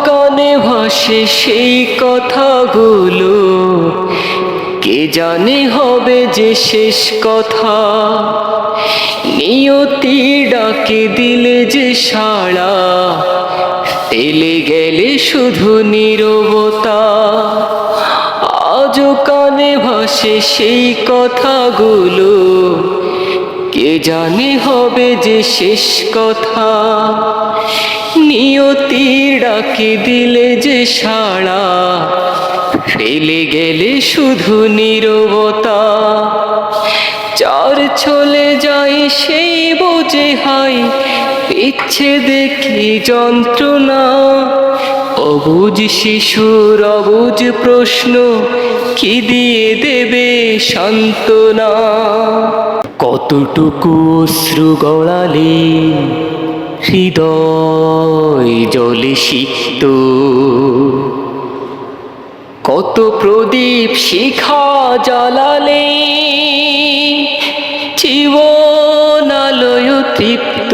কানে ভাসে সেই কথাগুলো, কে জানে হবে যে শেষ কথা। নিয়তি ডাকে দিলে যে সাড়া, ফেলে গেলে শুধু নীরবতা। আজও কানে ভাসে সেই কথাগুলো, কে জানে হবে যে শেষ কথা। নিয়তির ডাকে দিলে যে সাড়া, ফেলে গেলে শুধু নীরবতা। চার চলে যায় সেই বোঝে হাই, বিচ্ছেদে কি যন্ত্রণা। অবুঝ শিশুর অবুঝ প্রশ্ন, কি দিয়ে দেবে সান্ত্বনা। কতটুকু অশ্রু গড়ালে হৃদয় জলে সিক্ত, কত প্রদীপ শিখা জ্বালালে জীবন আলোয় তৃপ্ত।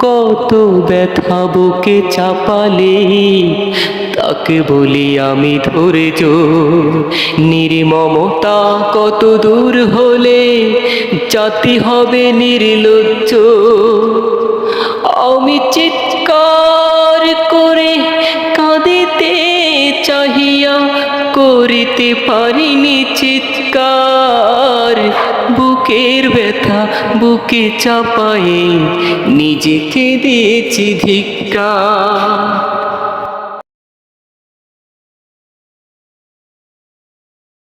কত ব্যথা বুকে চাপালে তাকে বলি আমি ধৈর্য। নির্মমতা কত দূর হলে জাতি হবে নির্লজ্জ। আমি চিৎকার করে কাঁদিতে চাহিয়া করিতে পারিনি চিৎকার। বুকের ব্যথা বুকে চাপায়ে নিজেকে দিয়েছি ধিক্কার।